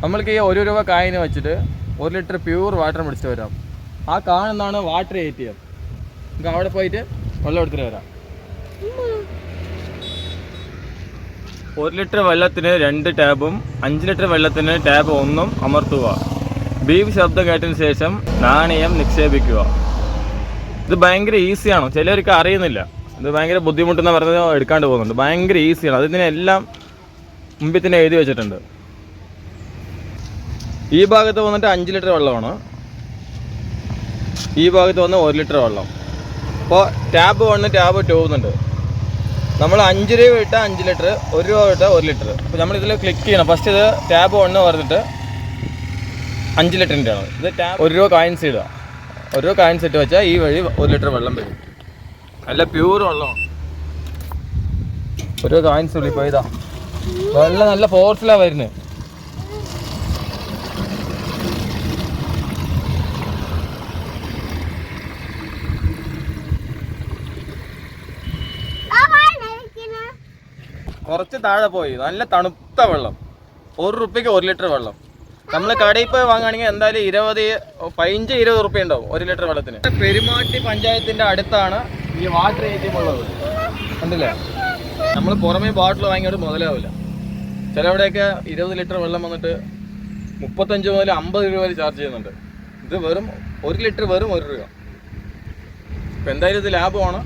നമ്മൾക്ക് ഈ 1 രൂപ കായിന് വെച്ചിട്ട് 1 ലിറ്റർ പ്യൂർ വാട്ടർ പിടിച്ചിട്ട് വരാം. ആ കാണുന്നതാണ് വാട്ടർ ATM. നമുക്ക് അവിടെ പോയിട്ട് വെള്ളം എടുത്തിട്ട് വരാം. 1 ലിറ്റർ വെള്ളത്തിന് 2 ടാബും 5 ലിറ്റർ വെള്ളത്തിന് ടാബ് 1 അമർത്തുക. ബീപ്പ് ശബ്ദം കേട്ടതിന് ശേഷം നാണയം നിക്ഷേപിക്കുക. ഇത് ഭയങ്കര ഈസിയാണ്. ചിലർക്ക് അറിയുന്നില്ല. ഇത് ഭയങ്കര ബുദ്ധിമുട്ടെന്ന് പറഞ്ഞത് എടുക്കാണ്ട് പോകുന്നുണ്ട്. ഭയങ്കര ഈസിയാണ്. അതിനെല്ലാം മുമ്പിൽ തന്നെ എഴുതി വെച്ചിട്ടുണ്ട്. ഈ ഭാഗത്ത് വന്നിട്ട് 5 ലിറ്റർ വെള്ളമാണ്, ഈ ഭാഗത്ത് വന്ന് 1 ലിറ്റർ വെള്ളം. അപ്പോൾ ടാബ് 1 ടാബ് 2 എന്നുണ്ട്. നമ്മൾ 5 രൂപ ഇട്ട 5 ലിറ്റർ, 1 രൂപ ഇട്ട 1 ലിറ്റർ. അപ്പോൾ നമ്മളിതിൽ ക്ലിക്ക് ചെയ്യണം. ഫസ്റ്റ് ഇത് ടാബ് 1 പറഞ്ഞിട്ട് 5 ലിറ്ററിൻ്റെ ആണ്. ഇത് ടാബ് 1 രൂപ കോയിൻസ് ഇടുക. 1 രൂപ കോയിൻസ് ഇട്ട് വെച്ചാൽ ഈ വഴി 1 ലിറ്റർ വെള്ളം വരും. നല്ല പ്യൂർ വെള്ളമാണ്. 1 രൂപ കോയിൻസ് ഉള്ളി ഇപ്പോൾ ഇതാ വെള്ളം നല്ല ഫോഴ്സിലാണ് വരുന്നത്. കുറച്ച് താഴെ പോയി നല്ല തണുത്ത വെള്ളം. 1 രൂപയ്ക്ക് 1 ലിറ്റർ വെള്ളം. നമ്മൾ കടയിൽ പോയി വാങ്ങുകയാണെങ്കിൽ എന്തായാലും 15-20 റുപ്യ ഉണ്ടാവും 1 ലിറ്റർ വെള്ളത്തിന്. പെരുമാട്ടി പഞ്ചായത്തിൻ്റെ അടുത്താണ് ഈ വാട്ടർ ATM ഉള്ളത്. കണ്ടില്ലേ? നമ്മൾ പുറമേ ബോട്ടിൽ വാങ്ങിയിട്ട് മുതലാവില്ല. ചിലവിടെയൊക്കെ 20 ലിറ്റർ വെള്ളം വന്നിട്ട് 35 മുതൽ 50 രൂപ വരെ ചാർജ് ചെയ്യുന്നുണ്ട്. ഇത് വെറും 1 ലിറ്റർ വെറും 1 രൂപ. അപ്പോൾ എന്തായാലും ഇത് ലാഭമാണ്.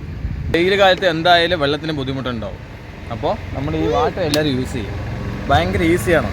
വെയിൽ കാലത്ത് എന്തായാലും വെള്ളത്തിന് ബുദ്ധിമുട്ടുണ്ടാവും. അപ്പോൾ നമ്മൾ ഈ വാട്ടർ എല്ലാവരും യൂസ് ചെയ്യും. ഭയങ്കര ഈസിയാണ്.